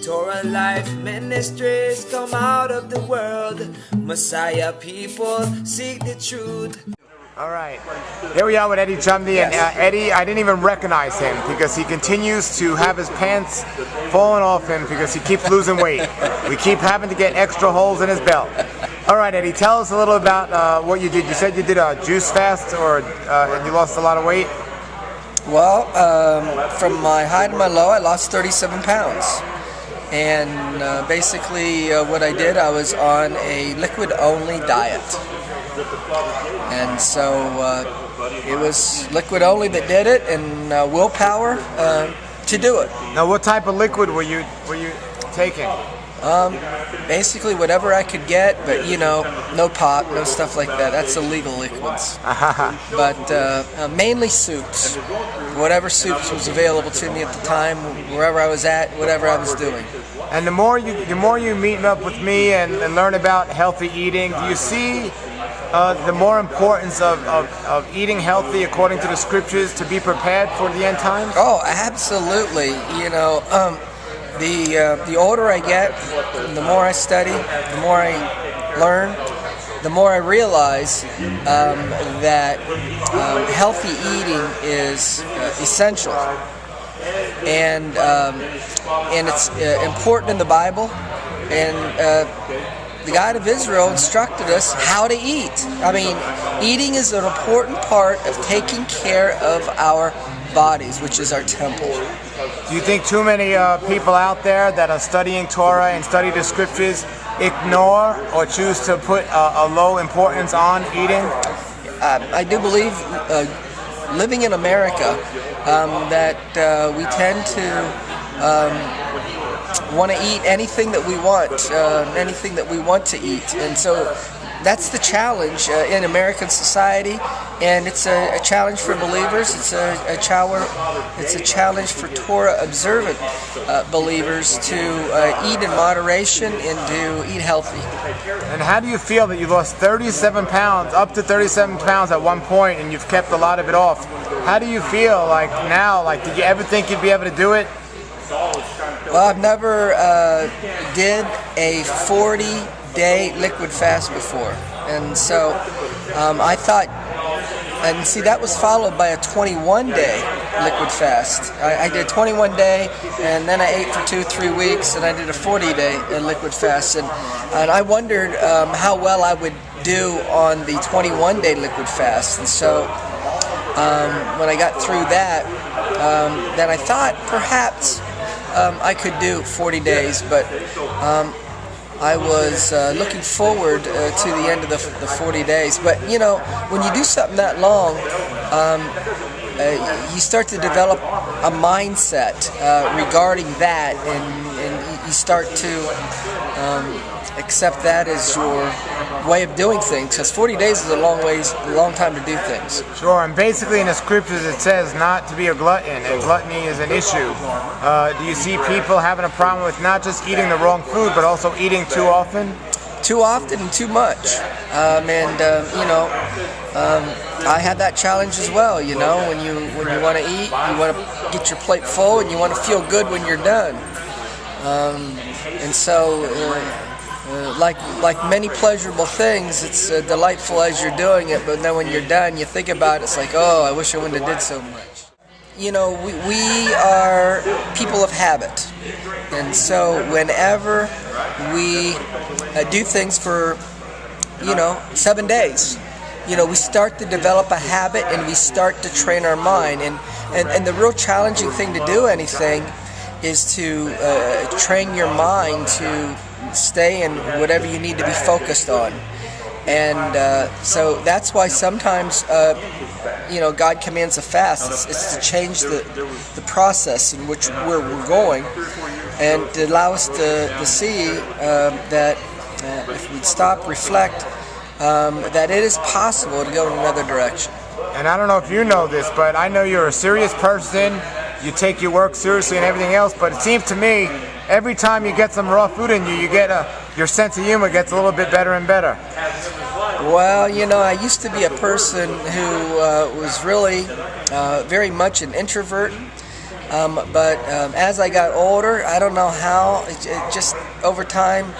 Torah Life Ministries come out of the world. Messiah people seek the truth. All right, here we are with Eddie Chumney, and Eddie, I didn't even recognize him because he continues to have his pants falling off him because he keeps losing weight. We keep having to get extra holes in his belt. All right, Eddie, tell us a little about what you did. You said you did a juice fast, and you lost a lot of weight. Well, from my high to my low, I lost 37 pounds. And basically what I did, I was on a liquid-only diet. And so it was liquid only that did it, and willpower to do it. Now, what type of liquid were you taking? Basically whatever I could get, but no pop, no stuff like that. That's illegal liquids. But mainly soups. Whatever soups was available to me at the time, wherever I was at, whatever I was doing. And the more you meet up with me and learn about healthy eating, do you see the more importance of eating healthy according to the scriptures to be prepared for the end times? Oh, absolutely. The older I get, the more I study, the more I learn, the more I realize that healthy eating is essential. And it's important in the Bible, and the God of Israel instructed us how to eat. I mean, eating is an important part of taking care of our bodies, which is our temple. Do you think too many people out there that are studying Torah and study the scriptures ignore or choose to put a low importance on eating? I do believe, living in America, that we tend to want to eat anything that we want to eat, and so that's the challenge in American society, and it's a challenge for believers. It's a challenge for Torah observant believers to eat in moderation and to eat healthy. And how do you feel that you lost 37 pounds, up to 37 pounds at one point, and you've kept a lot of it off? How do you feel like now? Like, did you ever think you'd be able to do it? Well, I've never did a 40-day liquid fast before, and so I thought, and see, that was followed by a 21-day liquid fast. I did 21-day, and then I ate for 2-3 weeks, and I did a 40-day liquid fast, and I wondered how well I would do on the 21-day liquid fast, and so when I got through that, then I thought perhaps I could do 40 days, but I was looking forward to the end of the 40 days. But when you do something that long, you start to develop a mindset regarding that, and you start to accept that as your way of doing things, because 40 days is a long time to do things. Sure, and basically in the scriptures it says not to be a glutton, and gluttony is an issue. Do you see people having a problem with not just eating the wrong food, but also eating too often? Too often and too much. I had that challenge as well. When you want to eat, you want to get your plate full, and you want to feel good when you're done. And so, like many pleasurable things, it's delightful as you're doing it, but then when you're done, you think about it, it's like, oh, I wish I wouldn't have did so much. We are people of habit, and so whenever we do things for 7 days, we start to develop a habit, and we start to train our mind, and the real challenging thing to do anything is to train your mind to stay in whatever you need to be focused on. And so that's why sometimes God commands a fast. It's to change the process in which we're going, and to allow us to see that if we stop, reflect, that it is possible to go in another direction. And I don't know if you know this, but I know you're a serious person. You take your work seriously and everything else, but it seems to me every time you get some raw food in you, your sense of humor gets a little bit better and better. Well, I used to be a person who was really very much an introvert. But as I got older, I don't know how, it just over time,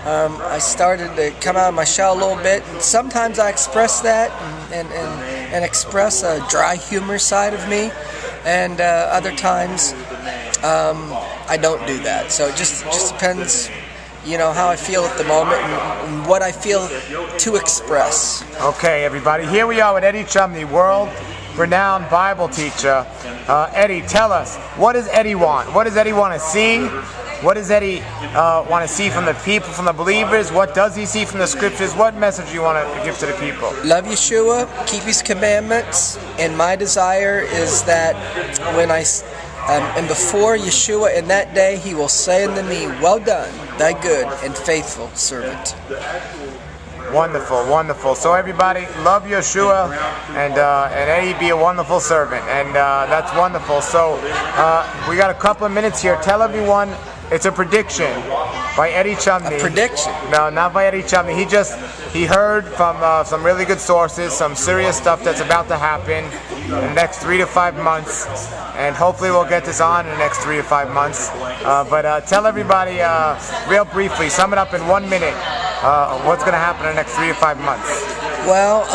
I started to come out of my shell a little bit. And sometimes I express that and express a dry humor side of me, and other times I don't do that. So it just depends, how I feel at the moment and what I feel to express. Okay, everybody, here we are with Eddie Chumney, world-renowned Bible teacher. Eddie, tell us, what does Eddie want? What does Eddie want to see? What does Eddie want to see from the people, from the believers? What does he see from the scriptures? What message do you want to give to the people? Love Yeshua, keep his commandments, and my desire is that when and before Yeshua in that day, he will say unto me, well done, thy good and faithful servant. Wonderful, wonderful. So everybody, love Yeshua, and Eddie, be a wonderful servant, and that's wonderful. So we got a couple of minutes here. Tell everyone, it's a prediction by Eddie Chumney. A prediction? No, not by Eddie Chumney. He heard from some really good sources, some serious stuff that's about to happen in the next 3 to 5 months, and hopefully we'll get this on in the next 3 to 5 months. But tell everybody, real briefly, sum it up in 1 minute, what's going to happen in the next 3 to 5 months. Well,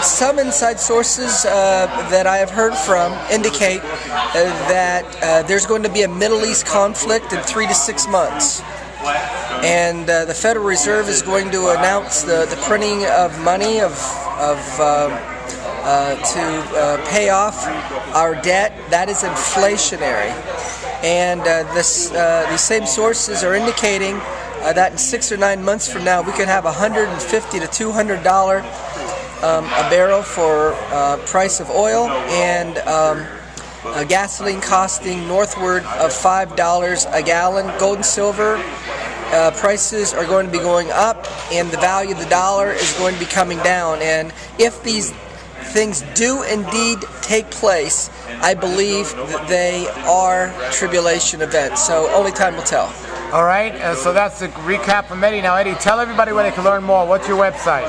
some inside sources that I have heard from indicate that there's going to be a Middle East conflict in 3 to 6 months. And the Federal Reserve is going to announce the printing of money to pay off our debt. That is inflationary. And these same sources are indicating that in 6 or 9 months from now we could have $150 to $200 a barrel for price of oil, and gasoline costing northward of $5 a gallon. Gold and silver prices are going to be going up, and the value of the dollar is going to be coming down. And if these things do indeed take place, I believe that they are tribulation events. So only time will tell. All right, so that's the recap from Eddie. Now, Eddie, tell everybody where they can learn more. What's your website?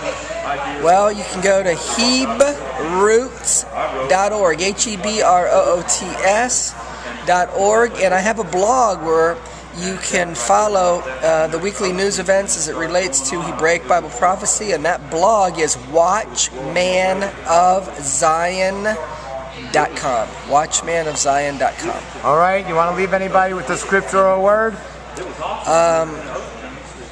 Well, you can go to hebroots.org, HEBROOTS.org, and I have a blog where you can follow the weekly news events as it relates to Hebraic Bible prophecy, and that blog is watchmanofzion.com. Watchmanofzion.com. All right, you want to leave anybody with the scripture or a word?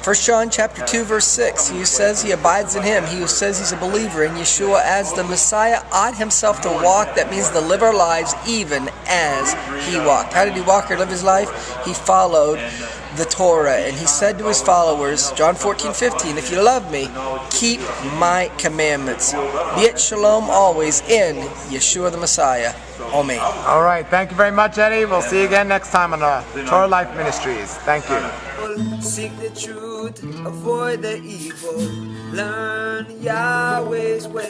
1 John chapter 2 verse 6, he who says he abides in him, he who says he's a believer in Yeshua as the Messiah ought himself to walk. That means to live our lives even as he walked. How did he walk or live his life? He followed the Torah, and he said to his followers, John 14:15, if you love me, keep my commandments. Be it shalom always in Yeshua the Messiah. Amen. All right, thank you very much, Eddie. We'll see you again next time on Torah Life Ministries. Thank you. Seek the truth, avoid the evil, learn Yahweh's way.